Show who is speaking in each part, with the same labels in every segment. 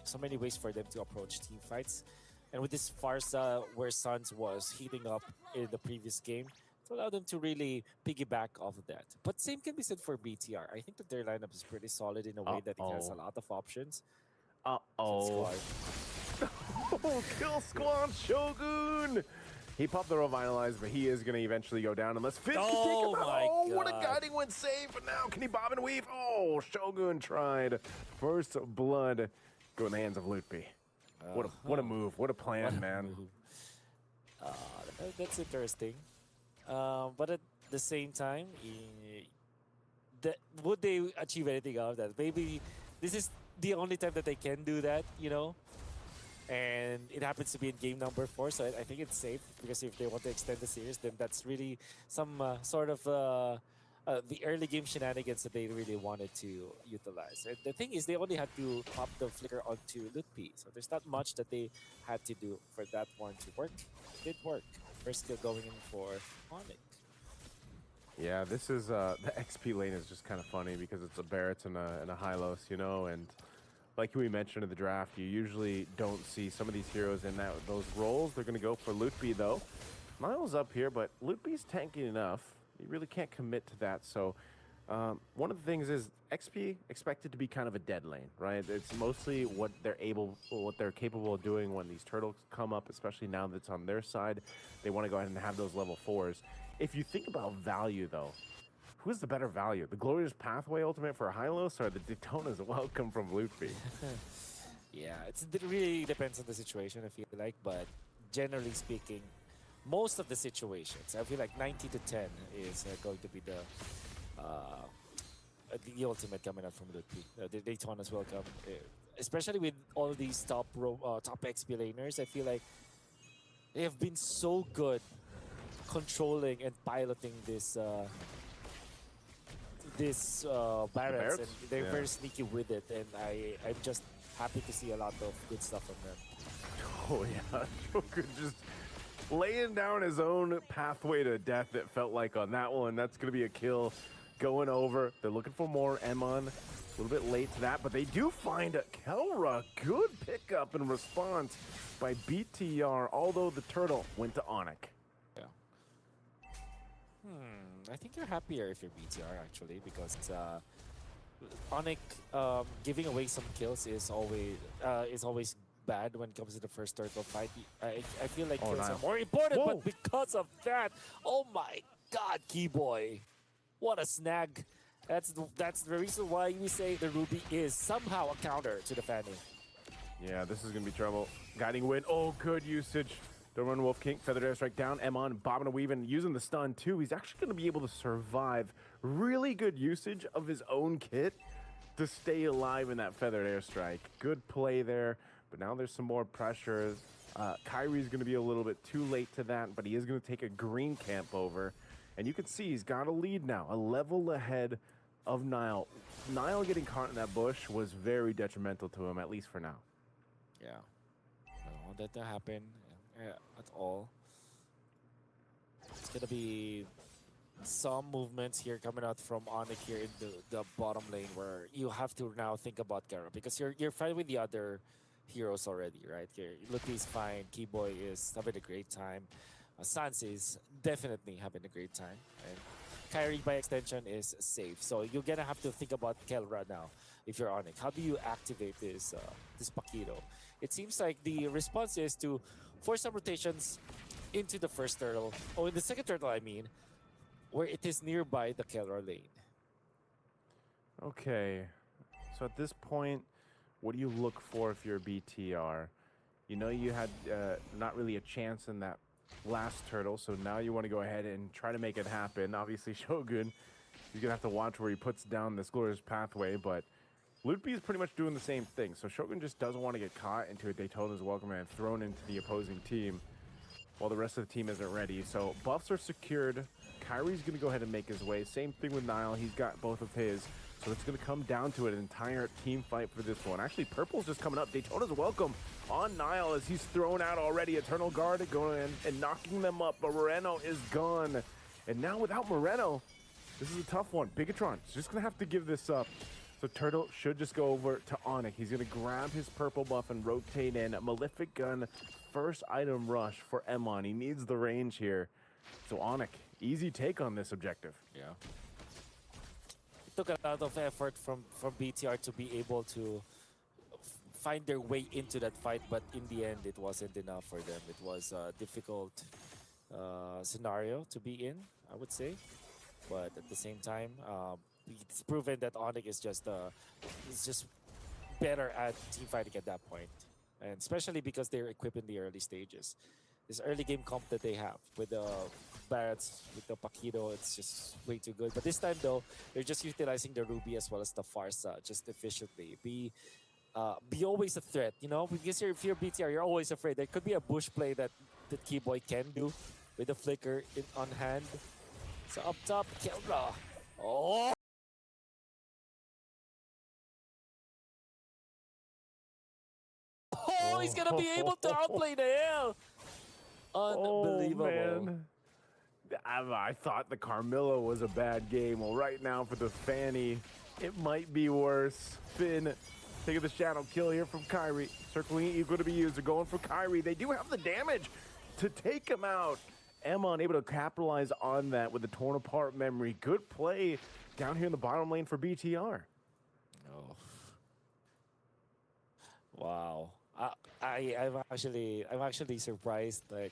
Speaker 1: so many ways for them to approach team fights. And with this Farsa, where Suns was heating up in the previous game, to allow them to really piggyback off of that. But same can be said for BTR. I think that their lineup is pretty solid in a way that it has a lot of options.
Speaker 2: Kill Squad Shogun! He popped the Revitalize, but he is going to eventually go down unless Fitz can take him out. Oh, what a guiding wind save, but now can he bob and weave? Oh, Shogun tried. First blood go in the hands of Lutpi. What a move. What a plan, man.
Speaker 1: That's interesting. But at the same time, would they achieve anything out of that? Maybe this is the only time that they can do that, you know? And it happens to be in game number 4, so I think it's safe, because if they want to extend the series, then that's really some sort of the early game shenanigans that they really wanted to utilize. And the thing is, they only had to pop the flicker onto Lutpi, so there's not much that they had to do for that one to work. It did work. First skill going in for ONIC.
Speaker 2: Yeah, this is the XP lane is just kind of funny because it's a Barrett and a Hylos, you know, and like we mentioned in the draft, you usually don't see some of these heroes in those roles. They're going to go for Lutpi, though. Niall's up here, but Lutpi's tanky enough. You really can't commit to that. So one of the things is XP expected to be kind of a dead lane, right? It's mostly what they're capable of doing when these turtles come up, especially now that it's on their side. They want to go ahead and have those level 4s. If you think about value, though, who's the better value? The Glorious Pathway ultimate for Hylos or the Daytona's Welcome from Lutpi?
Speaker 1: Yeah, it really depends on the situation, I feel like. But generally speaking, most of the situations, I feel like 90 to 10 is going to be the ultimate coming out from Lutpi. The Daytona's Welcome. Especially with all these top XP laners, I feel like they have been so good controlling and piloting this Barretts, and they're very sneaky with it, and I'm just happy to see a lot of good stuff from them.
Speaker 2: Oh yeah, Joker just laying down his own pathway to death, it felt like on that one. That's going to be a kill going over. They're looking for more. Emon, a little bit late to that, but they do find a Kelra. Good pickup in response by BTR, although the turtle went to ONIC.
Speaker 1: Yeah. I think you're happier if you're BTR, actually, because ONIC giving away some kills is always bad when it comes to the first turtle fight. I feel like kills are more important, but because of that, oh my god, Keyboy. What a snag. That's the reason why we say the Ruby is somehow a counter to the Fanny.
Speaker 2: Yeah, this is going to be trouble. Guiding Wind. Oh, good usage. Don't run Wolf King. Feathered Airstrike down. Emon bobbing and weaving, using the stun too. He's actually going to be able to survive. Really good usage of his own kit to stay alive in that Feathered Airstrike. Good play there. But now there's some more pressure. Kyrie's going to be a little bit too late to that, but he is going to take a green camp over. And you can see he's got a lead now, a level ahead of Niall. Niall getting caught in that bush was very detrimental to him, at least for now.
Speaker 1: Yeah. I don't want that to happen at all. It's going to be some movements here coming out from ONIC here in the bottom lane, where you have to now think about Kara, because you're fine with the other heroes already, right? Lutpi is fine, Keyboy is having a great time, Sans is definitely having a great time, and Kyrie by extension is safe. So you're gonna have to think about Kelra now if you're ONIC. How do you activate this Paquito? It seems like the response is to force some rotations into the first turtle, or in the second turtle, I mean, where it is nearby the Kelra lane.
Speaker 2: Okay, so at this point, what do you look for if you're a BTR? You know you had not really a chance in that last turtle, so now you want to go ahead and try to make it happen. Obviously, Shogun, you're going to have to watch where he puts down this Glorious Pathway, but Lutpi is pretty much doing the same thing. So Shogun just doesn't want to get caught into a Daytona's Welcome and thrown into the opposing team while the rest of the team isn't ready. So buffs are secured. Kyrie's going to go ahead and make his way. Same thing with Niall. He's got both of his. So it's going to come down to an entire team fight for this one. Actually, Purple's just coming up. Daytona's Welcome on Niall as he's thrown out already. Eternal Guard going in and knocking them up. But Moreno is gone. And now without Moreno, this is a tough one. Bigatron is just going to have to give this up. So Turtle should just go over to ONIC. He's going to grab his purple buff and rotate in. Malefic Gun, first item rush for Emon. He needs the range here. So ONIC, easy take on this objective.
Speaker 1: Yeah. It took a lot of effort from BTR to be able to find their way into that fight, but in the end, it wasn't enough for them. It was a difficult scenario to be in, I would say. But at the same time, it's proven that ONIC is just better at team fighting at that point. And especially because they're equipped in the early stages. This early game comp that they have with the Barretts, with the Paquito, it's just way too good. But this time though, they're just utilizing the Ruby as well as the Farsa just efficiently. Be always a threat, you know? Because if you're BTR, you're always afraid. There could be a bush play that Keyboy can do with the flicker on hand. So up top, Kelra. Oh! Oh, he's gonna be able to outplay the hill. Unbelievable.
Speaker 2: Oh, man. I thought the Carmilla was a bad game. Well, right now for the Fanny, it might be worse. Finn taking the shadow kill here from Kyrie. Circling equal to be used. They're going for Kyrie. They do have the damage to take him out. Emon able to capitalize on that with the torn apart memory. Good play down here in the bottom lane for BTR.
Speaker 1: Oh. Wow. I'm actually surprised like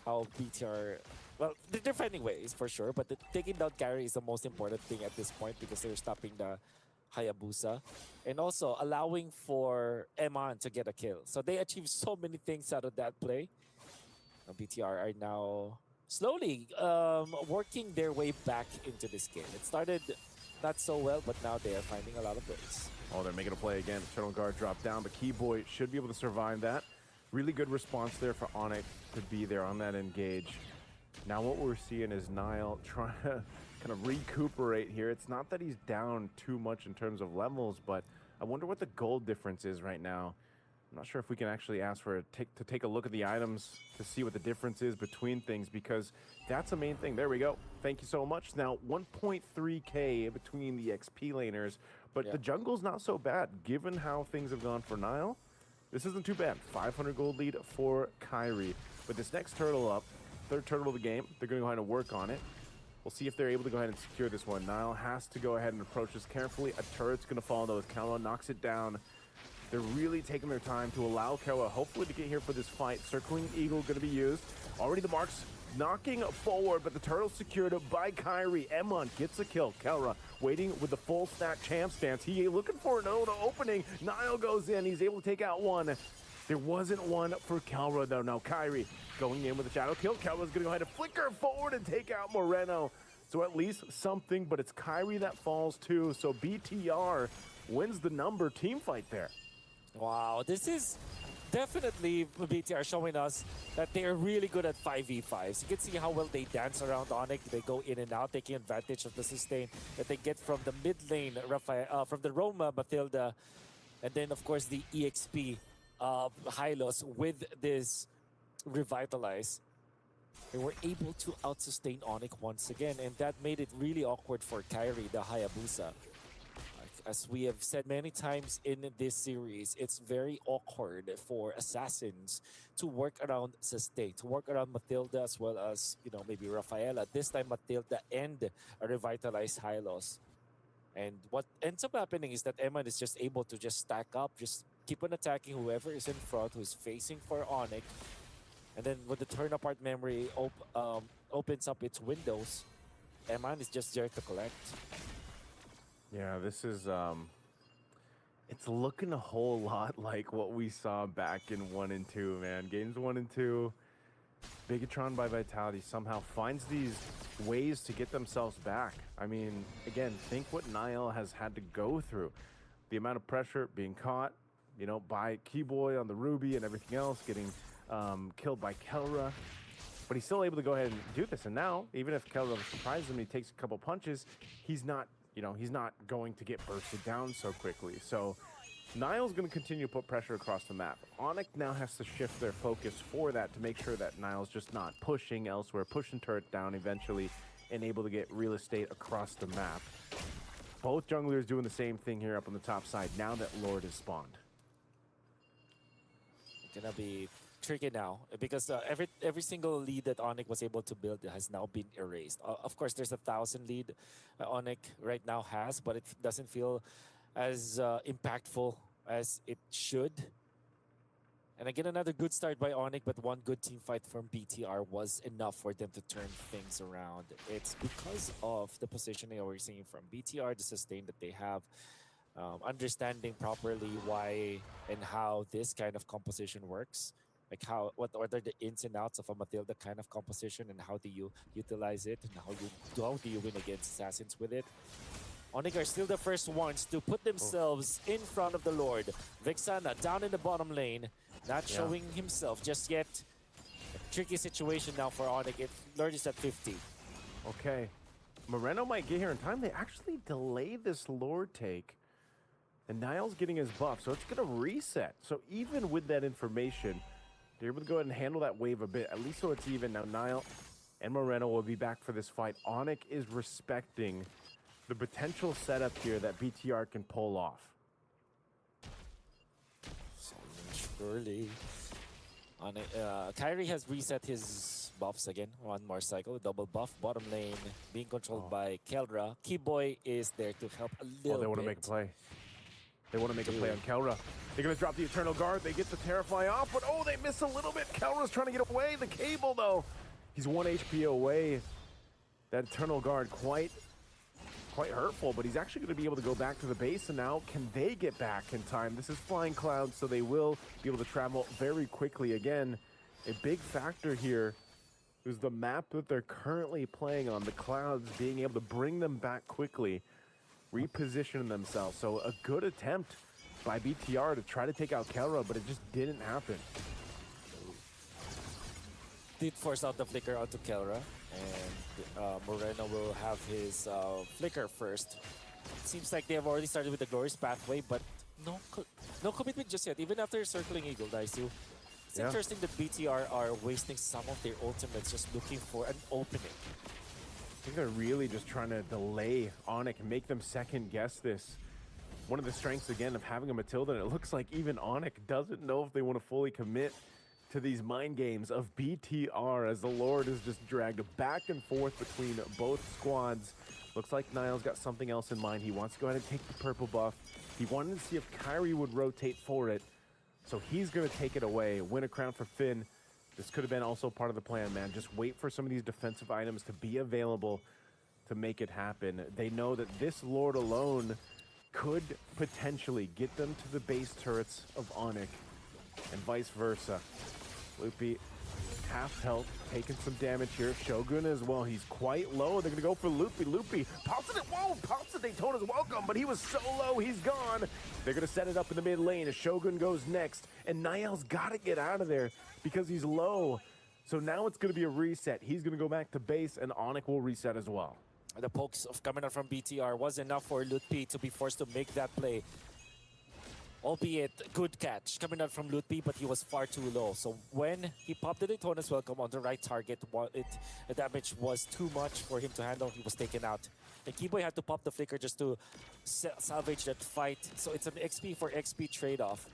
Speaker 1: how BTR, well, they're finding ways for sure, but taking down carry is the most important thing at this point because they're stopping the Hayabusa and also allowing for Emon to get a kill. So they achieved so many things out of that play. BTR are now slowly working their way back into this game. It started not so well, but now they are finding a lot of ways.
Speaker 2: Oh, they're making a play again. Eternal Guard dropped down, but Keyboy should be able to survive that. Really good response there for ONIC to be there on that engage. Now what we're seeing is Nile trying to kind of recuperate here. It's not that he's down too much in terms of levels, but I wonder what the gold difference is right now. I'm not sure if we can actually ask for to take a look at the items to see what the difference is between things, because that's the main thing. There we go. Thank you so much. Now 1.3K between the XP laners, but the jungle's not so bad given how things have gone for Nile. This isn't too bad. 500 gold lead for Kyrie. With this next turtle up, third turtle of the game, they're going to go ahead and work on it. We'll see if they're able to go ahead and secure this one. Nile has to go ahead and approach this carefully. A turret's going to fall though as Kala knocks it down. They're really taking their time to allow Kara hopefully to get here for this fight. Circling Eagle going to be used. Already the marks knocking forward, but the turtle secured by Kyrie. Emon gets a kill. Kara waiting with the full stack champ stance. He looking for an opening. Nile goes in. He's able to take out one. There wasn't one for Kara though. Now Kyrie going in with a shadow kill. Kara's going to go ahead and flicker forward and take out Moreno. So at least something, but it's Kyrie that falls too. So BTR wins the number team fight there.
Speaker 1: Wow, this is definitely BTR showing us that they are really good at 5v5s. You can see how well they dance around ONIC. They go in and out, taking advantage of the sustain that they get from the mid lane, from the Roma, Matilda, and then of course the EXP Hylos with this Revitalize. They were able to out-sustain ONIC once again, and that made it really awkward for Kyrie, the Hayabusa. As we have said many times in this series, it's very awkward for assassins to work around sustain, to work around Matilda as well as, you know, maybe Rafaela. This time Matilda and a revitalized Hylos. And what ends up happening is that Emon is just able to just stack up, just keep on attacking whoever is in front, who's facing for ONIC. And then when the turn apart memory opens up its windows, Emon is just there to collect.
Speaker 2: Yeah, this is, it's looking a whole lot like what we saw back in 1 and 2, man. Games 1 and 2, Bigatron by Vitality somehow finds these ways to get themselves back. I mean, again, think what Nile has had to go through. The amount of pressure being caught, you know, by Keyboy on the Ruby and everything else, getting killed by Kelra. But he's still able to go ahead and do this. And now, even if Kelra surprises him, he takes a couple punches, he's not, you know, he's not going to get bursted down so quickly. So Nile's going to continue to put pressure across the map. ONIC now has to shift their focus for that to make sure that Nile's just not pushing elsewhere, pushing turret down eventually, and able to get real estate across the map. Both junglers doing the same thing here up on the top side now that Lord is spawned.
Speaker 1: It's gonna be tricky now because every single lead that ONIC was able to build has now been erased. Of course, there's 1,000 lead ONIC right now has, but it doesn't feel as impactful as it should. And again, another good start by ONIC, but one good team fight from BTR was enough for them to turn things around. It's because of the positioning that we're seeing from BTR, the sustain that they have, understanding properly why and how this kind of composition works. Like what are the ins and outs of a Matilda kind of composition, and how do you utilize it, and how do you win against assassins with it? ONIC are still the first ones to put themselves in front of the Lord. Vexana down in the bottom lane, not showing himself just yet. A tricky situation now for ONIC. Lord is at 50.
Speaker 2: Okay. Moreno might get here in time. They actually delay this Lord take. And Niall's getting his buff, so it's going to reset. So even with that information, they're able to go ahead and handle that wave a bit, at least so it's even. Now Niall and Moreno will be back for this fight. ONIC is respecting the potential setup here that BTR can pull off.
Speaker 1: Surely. Kyrie has reset his buffs again. One more cycle, double buff. Bottom lane being controlled by Keldra. Keyboy is there to help a little bit.
Speaker 2: They want to make a play. They want to make a play on Keldra. They're going to drop the Eternal Guard. They get the Terrify off, but they miss a little bit. Keldra's trying to get away. The cable, though. He's 1 HP away. That Eternal Guard quite hurtful, but he's actually going to be able to go back to the base, and now can they get back in time? This is Flying Clouds, so they will be able to travel very quickly. Again, a big factor here is the map that they're currently playing on, the Clouds being able to bring them back quickly, reposition themselves. So a good attempt by BTR to try to take out Keldra, but it just didn't happen.
Speaker 1: Did force out the flicker onto Keldra, and Moreno will have his flicker first. It seems like they have already started with the Glorious Pathway, but no commitment just yet, even after circling Eagle Daisu. It's interesting that BTR are wasting some of their ultimates just looking for an opening.
Speaker 2: I think they're really just trying to delay ONIC and make them second guess this. One of the strengths, again, of having a Matilda, and it looks like even ONIC doesn't know if they want to fully commit to these mind games of BTR, as the Lord is just dragged back and forth between both squads. Looks like Niall's got something else in mind. He wants to go ahead and take the purple buff. He wanted to see if Kyrie would rotate for it, so he's going to take it away. Win a crown for Finn. This could have been also part of the plan, man. Just wait for some of these defensive items to be available to make it happen. They know that this Lord alone could potentially get them to the base turrets of ONIC, and vice versa. Loopy, half health, taking some damage here. Shogun as well, he's quite low. They're gonna go for Loopy. Loopy pops it, pops it, Daytona's welcome, but he was so low, he's gone. They're gonna set it up in the mid lane as Shogun goes next, and Niall's gotta get out of there because he's low. So now it's gonna be a reset. He's gonna go back to base, and ONIC will reset as well.
Speaker 1: The pokes of coming out from BTR was enough for Lutpi to be forced to make that play. Albeit good catch coming out from Lutpi, but he was far too low. So when he popped the Daytona's welcome on the right target, the damage was too much for him to handle. He was taken out. And Keyboy had to pop the flicker just to salvage that fight. So it's an XP for XP trade-off.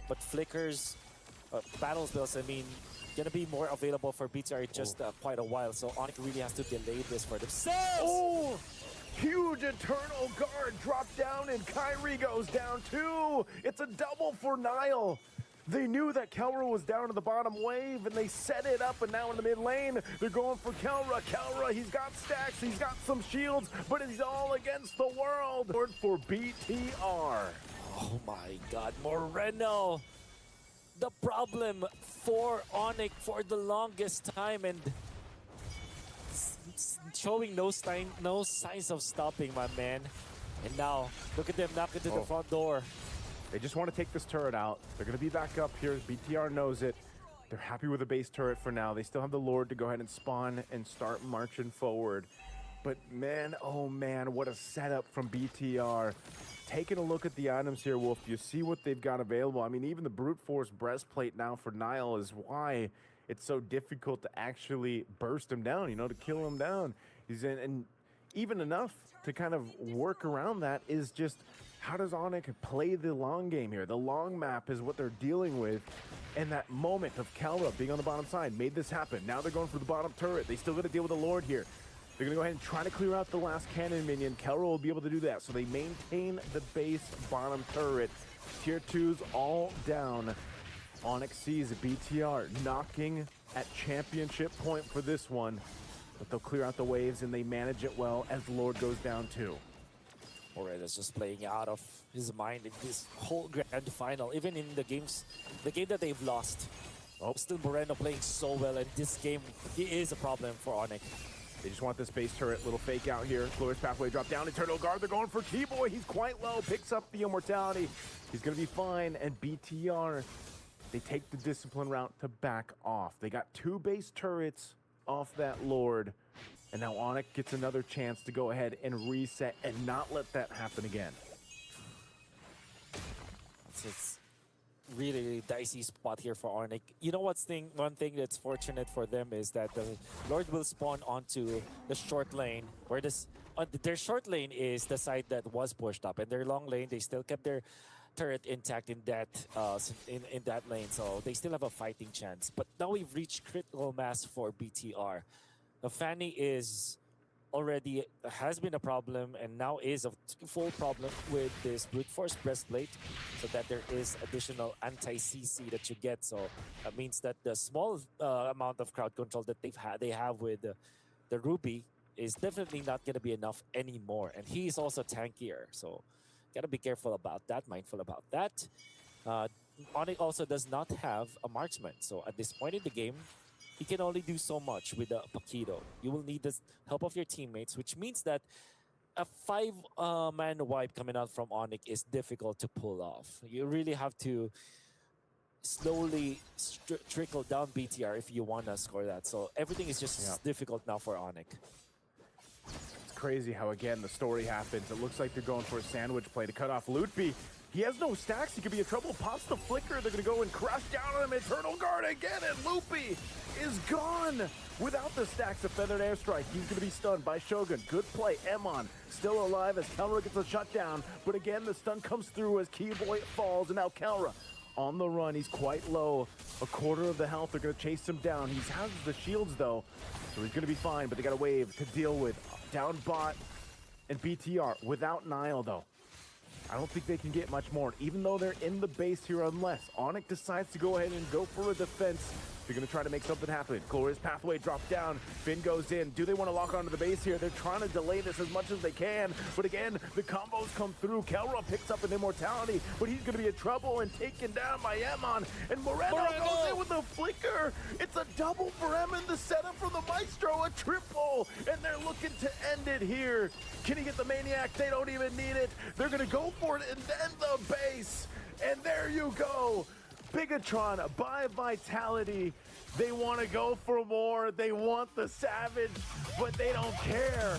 Speaker 1: But flickers, battle spells, I mean, gonna be more available for BTR in just quite a while. So ONIC really has to delay this for themselves.
Speaker 2: Oh! Huge Eternal Guard dropped down, and Kyrie goes down too. It's a double for Niall. They knew that Keldra was down to the bottom wave, and they set it up, and now in the mid lane, they're going for Keldra. Keldra, he's got stacks, he's got some shields, but he's all against the world. For BTR.
Speaker 1: Oh my God, Moreno. The problem for ONIC for the longest time, and showing no signs of stopping, my man. And now, look at them knock into the front door.
Speaker 2: They just want to take this turret out. They're going to be back up here. BTR knows it. They're happy with the base turret for now. They still have the Lord to go ahead and spawn and start marching forward. But man, oh man, what a setup from BTR. Taking a look at the items here, Wolf, you see what they've got available. I mean, even the Brute Force breastplate now for Niall is why it's so difficult to actually burst him down, you know, to kill him down. He's in, and even enough to kind of work around that is just how does ONIC play the long game here? The long map is what they're dealing with. And that moment of Kalra being on the bottom side made this happen. Now they're going for the bottom turret. They still got to deal with the Lord here. They're going to go ahead and try to clear out the last cannon minion. Kalra will be able to do that. So they maintain the base bottom turret. Tier 2's all down. ONIC sees a BTR knocking at championship point for this one. But they'll clear out the waves and they manage it well as the Lord goes down too.
Speaker 1: Morella's just playing out of his mind in this whole grand final. Even in the game that they've lost.
Speaker 2: Oh.
Speaker 1: Still Moreno playing so well, and this game, he is a problem for ONIC.
Speaker 2: They just want this base turret, little fake out here. Glorious pathway drop down, Eternal Guard, they're going for T-Boy, he's quite low, picks up the immortality. He's gonna be fine, and BTR, they take the discipline route to back off. They got 2 base turrets off that Lord, and now ONIC gets another chance to go ahead and reset and not let that happen again.
Speaker 1: It's really dicey spot here for ONIC. You know one thing that's fortunate for them is that the Lord will spawn onto the short lane, where their short lane is the side that was pushed up, and their long lane, they still kept their turret intact in that in that lane, so they still have a fighting chance. But now we've reached critical mass for BTR. The Fanny has been a problem, and now is a full problem with this brute force breastplate, so that there is additional anti-CC that you get. So that means that the small amount of crowd control that they have with the Ruby is definitely not going to be enough anymore. And he is also tankier, so gotta be careful about that, mindful about that. ONIC also does not have a marksman, so at this point in the game, he can only do so much with the Paquito. You will need the help of your teammates, which means that a 5-man wipe coming out from ONIC is difficult to pull off. You really have to slowly trickle down BTR if you want to score that. So everything is just difficult now for ONIC.
Speaker 2: It's crazy how, again, the story happens. It looks like they're going for a sandwich play to cut off Lutby. He has no stacks. He could be in trouble. Pops the flicker. They're going to go and crash down on him. Eternal Guard again, and Loopy is gone. Without the stacks of Feathered Airstrike, he's going to be stunned by Shogun. Good play. Emon still alive as Kalra gets a shutdown. But again, the stun comes through as Keyboy falls, and now Kalra on the run. He's quite low. A quarter of the health. They're going to chase him down. He has the shields, though, so he's going to be fine. But they got a wave to deal with. Down bot and BTR without Nile, though. I don't think they can get much more, even though they're in the base here, unless ONIC decides to go ahead and go for a defense. They're going to try to make something happen. Glorious pathway drop down. Finn goes in. Do they want to lock onto the base here? They're trying to delay this as much as they can. But again, the combos come through. Kelra picks up an immortality, but he's going to be in trouble and taken down by Emon. And Moreno goes in with a flicker. It's a double for Emon. The setup for the Maestro, a triple. And they're looking to end it here. Can he get the Maniac? They don't even need it. They're going to go for it and then the base. And there you go. Bigatron by Vitality. They want to go for more. They want the Savage, but they don't care.